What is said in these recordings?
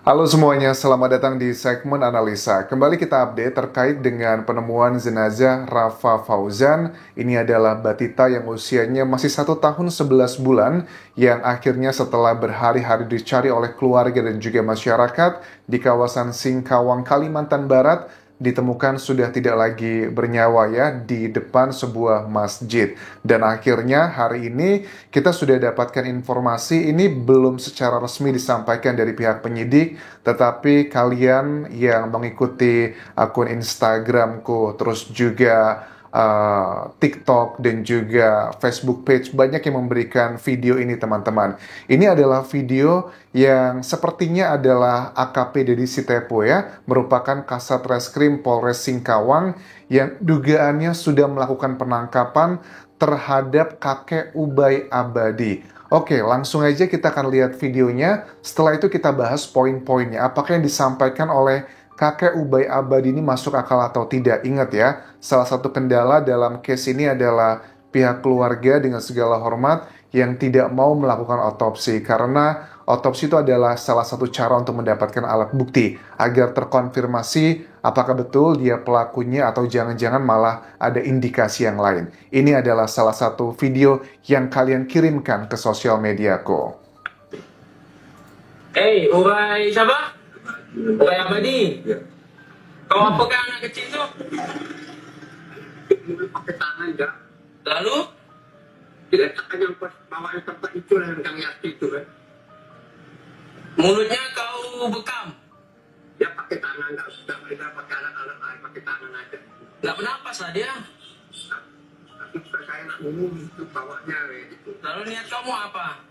Halo semuanya, selamat datang di segmen analisa. Kembali kita update terkait dengan penemuan jenazah Rafa Fauzan. Ini adalah batita yang usianya masih 1 tahun 11 bulan yang akhirnya setelah berhari-hari dicari oleh keluarga dan juga masyarakat di kawasan Singkawang, Kalimantan Barat, ditemukan sudah tidak lagi bernyawa ya di depan sebuah masjid. Dan akhirnya hari ini kita sudah dapatkan informasi, ini belum secara resmi disampaikan dari pihak penyidik, tetapi kalian yang mengikuti akun Instagramku, terus juga TikTok dan juga Facebook page banyak yang memberikan video ini teman-teman. Ini adalah video yang sepertinya adalah AKP Dedi Sitepo ya, merupakan Kasat Reskrim Polres Singkawang yang dugaannya sudah melakukan penangkapan terhadap kakek Ubay Abadi. Oke, langsung aja kita akan lihat videonya. Setelah itu kita bahas poin-poinnya. Apakah yang disampaikan oleh kakek Ubay Abadi ini masuk akal atau tidak? Ingat ya, salah satu kendala dalam case ini adalah pihak keluarga dengan segala hormat yang tidak mau melakukan otopsi. Karena otopsi itu adalah salah satu cara untuk mendapatkan alat bukti agar terkonfirmasi apakah betul dia pelakunya atau jangan-jangan malah ada indikasi yang lain. Ini adalah salah satu video yang kalian kirimkan ke sosial mediaku. Ubay siapa? Ubay Abadi. Kau apa kan anak kecil tuh? Pakai tangan enggak. Lalu? Diletakkan yang pas bawahnya tempat itu yang yati itu kan. Mulutnya kau bekam. Dia pakai tangan enggak pakai alat-alat lain, pakai tangan aja. Nggak bernapas lah dia. Tapi saya nak ngomong itu bawahnya gitu. Lalu niat kamu apa?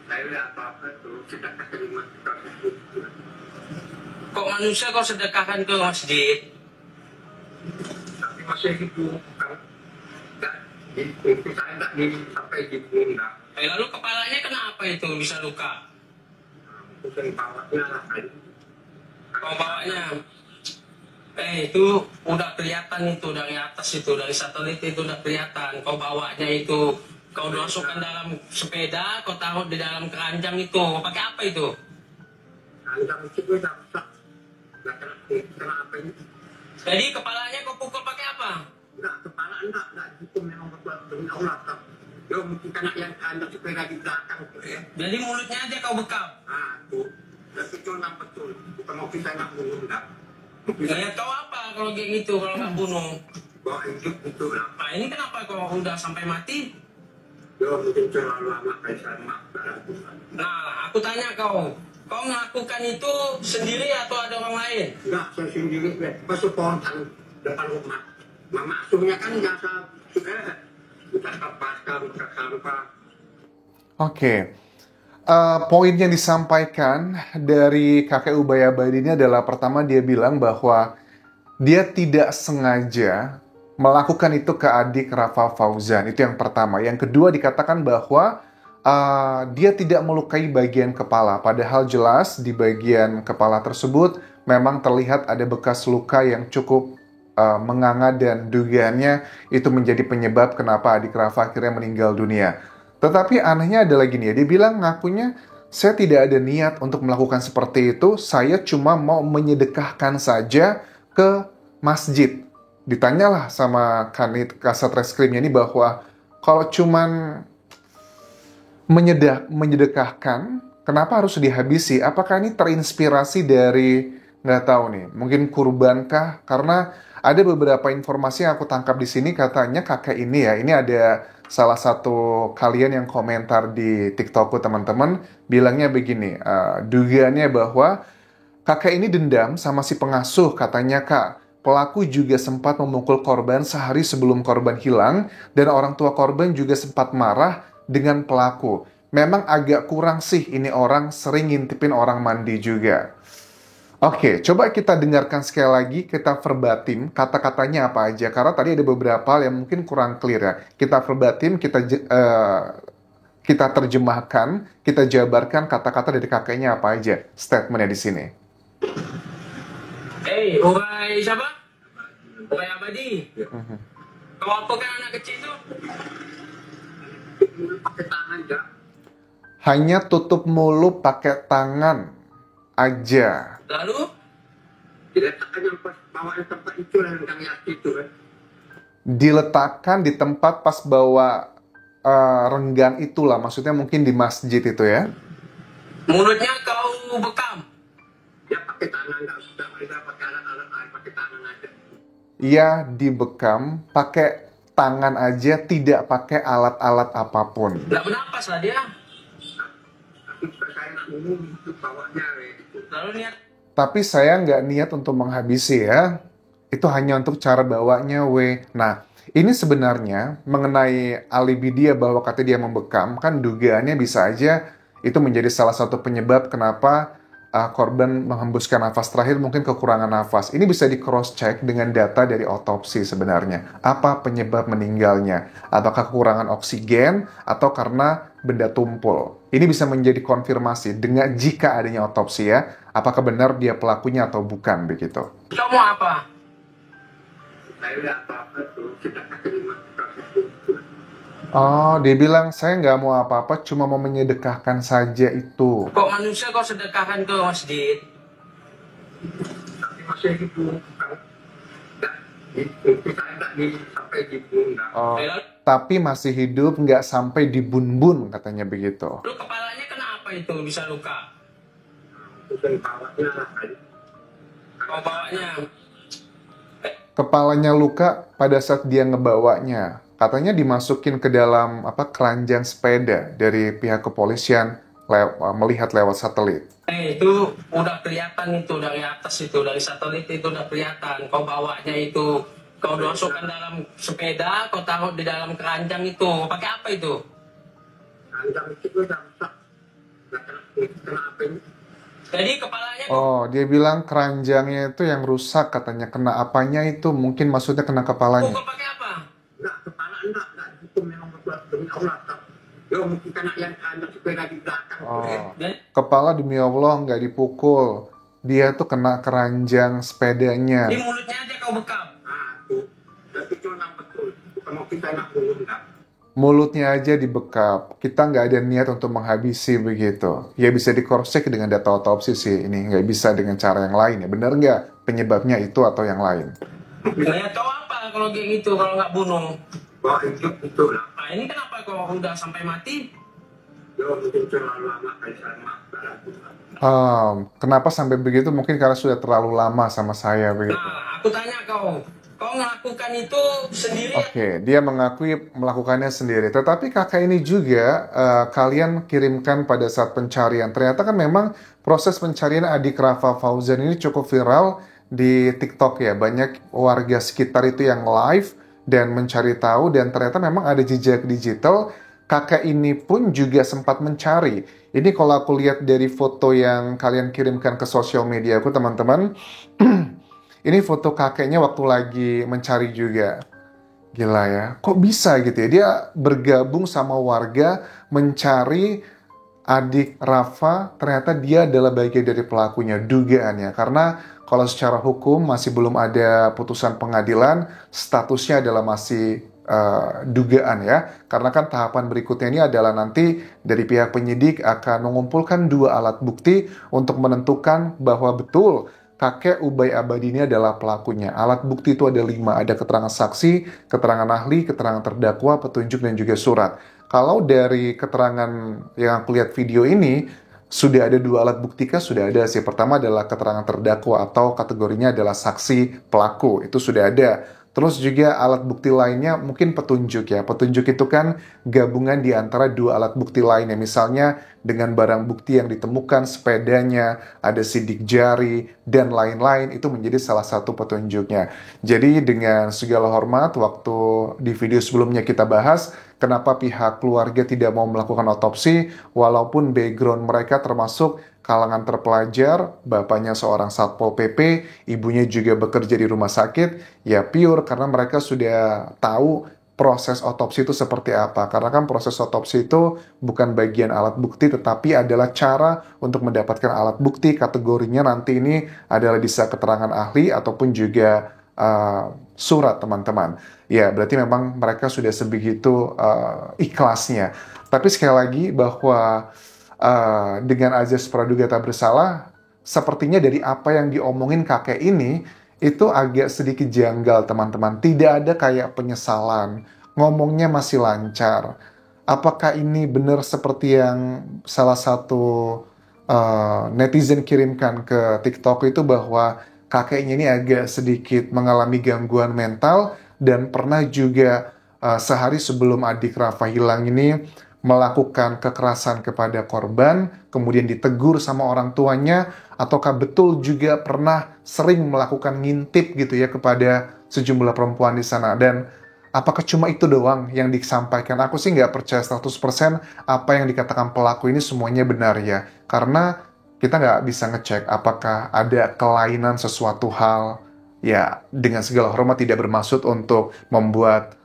Saya lihat apa-apa tuh tidak terima itu. Kok manusia kau sedekahkan ke masjid? Tapi masih gitu kan. Itu saya enggak sampai gitu enggak. Lalu kepalanya kenapa itu bisa luka? Bukan bawahnya lah kan. Kau bawanya? Itu udah kelihatan itu dari atas itu, dari satelit itu udah kelihatan. Kau bawanya itu, kau masukkan dalam sepeda, kau taruh di dalam keranjang itu. Kau pakai apa itu? Keranjang itu udah rusak. Enggak kena apa ini. Jadi kepalanya kau pukul pakai apa? Enggak, kepala enggak gitu memang berbuat demi Allah tak. Yo mungkin kena yang anda sepeda di belakang tuh ya. Jadi mulutnya aja kau bekam. Tuh. Dan betul nggak betul. Bukan mau kita nggak bunuh enggak. Lihat kau apa kalau kayak gitu, kalau nggak bunuh? Bawa hidup itu lah. Nah ini kenapa kau udah sampai mati? Yo mungkin terlalu lama kayak sama. Nah aku tanya kau melakukan itu sendiri atau ada orang lain? Enggak, saya sendiri masuk spontan depan rumah. Mama asuhnya kan biasa suka buka kapaskan, buka sampah. Oke. Poin yang disampaikan dari kakek Ubay Abadi ini adalah pertama dia bilang bahwa dia tidak sengaja melakukan itu ke adik Rafa Fauzan. Itu yang pertama. Yang kedua dikatakan bahwa dia tidak melukai bagian kepala. Padahal jelas di bagian kepala tersebut memang terlihat ada bekas luka yang cukup menganga dan dugaannya itu menjadi penyebab kenapa adik Rafa akhirnya meninggal dunia. Tetapi anehnya adalah gini ya, dia bilang ngakunya saya tidak ada niat untuk melakukan seperti itu, saya cuma mau menyedekahkan saja ke masjid. Ditanyalah sama Kanit Kasat Reskrimnya ini bahwa kalau cuman menyedekahkan, kenapa harus dihabisi? Apakah ini terinspirasi dari, nggak tahu nih, mungkin kurbankah? Karena ada beberapa informasi yang aku tangkap di sini, katanya kakek ini ya, ini ada salah satu kalian yang komentar di TikTokku teman-teman, bilangnya begini, dugaannya bahwa kakek ini dendam sama si pengasuh, katanya kak. Pelaku juga sempat memukul korban sehari sebelum korban hilang, dan orang tua korban juga sempat marah dengan pelaku. Memang agak kurang sih ini orang sering ngintipin orang mandi juga. Oke, coba kita dengarkan sekali lagi, kita verbatim kata-katanya apa aja. Karena tadi ada beberapa yang mungkin kurang clear ya. Kita verbatim, kita terjemahkan, kita jabarkan kata-kata dari kakeknya apa aja. Statementnya di sini. Ubay siapa? Ubay Abadi. Kau apa kan anak kecil tuh? Pakai tangan enggak. Hanya tutup mulut pakai tangan. aja. Lalu diletakkan yang pas bawaan tempat itu yang yaki itu kan. Diletakkan di tempat pas bawa renggang itulah, maksudnya mungkin di masjid itu ya. mulutnya kau bekam. Ya pakai tangan, nggak pakai alat-alat lain, pakai tangan aja. Ia dibekam pakai tangan aja, tidak pakai alat-alat apapun. Nggak bernapas lah dia. Tapi saya nak minum itu bawanya gitu. Lalu niat Tapi saya nggak niat untuk menghabisi ya. Itu hanya untuk cara bawanya, we. Nah, ini sebenarnya mengenai alibi dia bahwa katanya dia membekam, kan dugaannya bisa aja itu menjadi salah satu penyebab kenapa korban menghembuskan nafas terakhir, mungkin kekurangan nafas. Ini bisa di cross-check dengan data dari otopsi sebenarnya. Apa penyebab meninggalnya? Apakah kekurangan oksigen atau karena benda tumpul? Ini bisa menjadi konfirmasi dengan jika adanya otopsi ya. Apakah benar dia pelakunya atau bukan begitu? kau mau apa? Saya udah apa-apa tuh, kita terima proses itu. Oh, dia bilang saya nggak mau apa-apa, cuma mau menyedekahkan saja itu. Kok manusia kau sedekahkan ke masjid? Tapi masih gitu, itu saya nggak sampai gitu, nggak. Oh, Lalu tapi masih hidup, nggak sampai dibun-bun katanya begitu. kepalanya kenapa itu bisa luka? Itu kan bawahnya lah kan. Kau bawanya. Kepalanya luka pada saat dia ngebawanya. Katanya dimasukin ke dalam keranjang sepeda dari pihak kepolisian melihat lewat satelit. Itu udah kelihatan itu dari atas itu, dari satelit itu udah kelihatan. Kau bawanya itu, kau masukkan dalam sepeda, kau taruh di dalam keranjang itu. Pakai apa itu? Anjang itu udah rusak. Nggak kena apa ini. Jadi kepalanya Oh, dia bilang keranjangnya itu yang rusak katanya. Kena apanya itu? Mungkin maksudnya kena kepalanya. kau pakai apa? Nggak, kepala enggak itu memang betul demi Allah. Ya mungkin kena yang anjang sepeda di belakang. Oh, Dan kepala demi Allah nggak dipukul. Dia tuh kena keranjang sepedanya. di mulutnya aja kau bekam. Ah, tuh. Tapi itu memang betul. Bukan mau kita nak bunuh, enggak. Mulutnya aja dibekap. Kita nggak ada niat untuk menghabisi begitu. Ya bisa di-cross-check dengan data otopsi sih. Ini nggak bisa dengan cara yang lain ya. Bener nggak penyebabnya itu atau yang lain? Niat kau apa kalau kayak gitu, kalau nggak bunuh? Wah, itu lah. Nah ini kenapa kau udah sampai mati? Ya mungkin terlalu lama kali sama. Kenapa sampai begitu? Mungkin karena sudah terlalu lama sama saya begitu. Nah, aku tanya kau melakukan itu sendiri? Oke, dia mengakui melakukannya sendiri. Tetapi kakak ini juga kalian kirimkan pada saat pencarian. Ternyata kan memang proses pencarian adik Rafa Fauzan ini cukup viral di TikTok ya. Banyak warga sekitar itu yang live dan mencari tahu. Dan ternyata memang ada jejak digital. Kakak ini pun juga sempat mencari. Ini kalau aku lihat dari foto yang kalian kirimkan ke sosial media aku teman-teman. Ini foto kakeknya waktu lagi mencari juga. Gila ya, kok bisa gitu ya? Dia bergabung sama warga mencari adik Rafa, ternyata dia adalah bagian dari pelakunya, dugaannya. Karena kalau secara hukum masih belum ada putusan pengadilan, statusnya adalah masih dugaan ya. Karena kan tahapan berikutnya ini adalah nanti dari pihak penyidik akan mengumpulkan 2 alat bukti untuk menentukan bahwa betul kakek Ubay Abadi ini adalah pelakunya. Alat bukti itu ada 5. Ada keterangan saksi, keterangan ahli, keterangan terdakwa, petunjuk, dan juga surat. Kalau dari keterangan yang aku lihat video ini, sudah ada 2 alat bukti kah? Sudah ada sih. Pertama adalah keterangan terdakwa atau kategorinya adalah saksi pelaku. Itu sudah ada. Terus juga alat bukti lainnya mungkin petunjuk ya. Petunjuk itu kan gabungan di antara 2 alat bukti lainnya. Misalnya dengan barang bukti yang ditemukan, sepedanya, ada sidik jari, dan lain-lain. Itu menjadi salah satu petunjuknya. Jadi dengan segala hormat, waktu di video sebelumnya kita bahas, kenapa pihak keluarga tidak mau melakukan otopsi, walaupun background mereka termasuk kalangan terpelajar, bapaknya seorang Satpol PP, ibunya juga bekerja di rumah sakit, ya pure karena mereka sudah tahu proses otopsi itu seperti apa. Karena kan proses otopsi itu bukan bagian alat bukti, tetapi adalah cara untuk mendapatkan alat bukti. Kategorinya nanti ini adalah bisa keterangan ahli ataupun juga surat teman-teman. Ya, berarti memang mereka sudah sebegitu ikhlasnya. Tapi sekali lagi bahwa dengan azas praduga tak bersalah, sepertinya dari apa yang diomongin kakek ini, itu agak sedikit janggal teman-teman. Tidak ada kayak penyesalan, ngomongnya masih lancar. Apakah ini benar seperti yang salah satu netizen kirimkan ke TikTok itu, bahwa kakeknya ini agak sedikit mengalami gangguan mental dan pernah juga sehari sebelum adik Rafa hilang ini melakukan kekerasan kepada korban, kemudian ditegur sama orang tuanya, ataukah betul juga pernah sering melakukan ngintip gitu ya kepada sejumlah perempuan di sana. Dan apakah cuma itu doang yang disampaikan? Aku sih nggak percaya 100% apa yang dikatakan pelaku ini semuanya benar ya. Karena kita nggak bisa ngecek apakah ada kelainan sesuatu hal. Ya, dengan segala hormat tidak bermaksud untuk membuat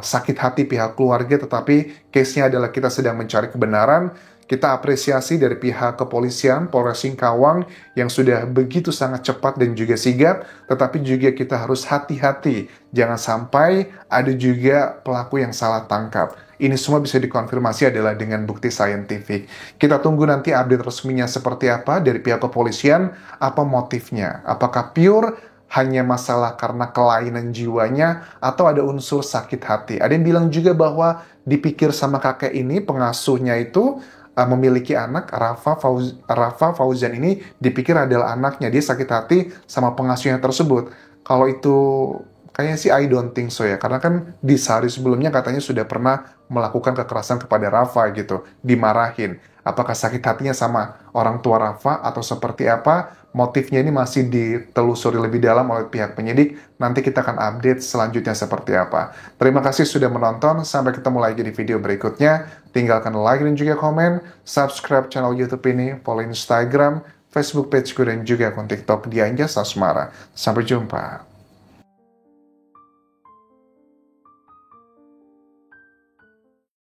sakit hati pihak keluarga, tetapi case-nya adalah kita sedang mencari kebenaran. Kita apresiasi dari pihak kepolisian Polres Singkawang yang sudah begitu sangat cepat dan juga sigap, tetapi juga kita harus hati-hati. Jangan sampai ada juga pelaku yang salah tangkap. Ini semua bisa dikonfirmasi adalah dengan bukti saintifik. Kita tunggu nanti update resminya seperti apa dari pihak kepolisian, apa motifnya. Apakah pure hanya masalah karena kelainan jiwanya atau ada unsur sakit hati. Ada yang bilang juga bahwa dipikir sama kakek ini, pengasuhnya itu memiliki anak, Rafa Fauzan ini dipikir adalah anaknya, dia sakit hati sama pengasuhnya tersebut. Kalau itu kayaknya sih I don't think so ya, karena kan di sehari sebelumnya katanya sudah pernah melakukan kekerasan kepada Rafa gitu, dimarahin. Apakah sakit hatinya sama orang tua Rafa atau seperti apa? Motifnya ini masih ditelusuri lebih dalam oleh pihak penyidik. Nanti kita akan update selanjutnya seperti apa. Terima kasih sudah menonton. Sampai ketemu lagi di video berikutnya. Tinggalkan like dan juga komen. Subscribe channel YouTube ini. Follow Instagram, Facebook pageku, dan juga akun TikTok di Anjas Asmara. Sampai jumpa.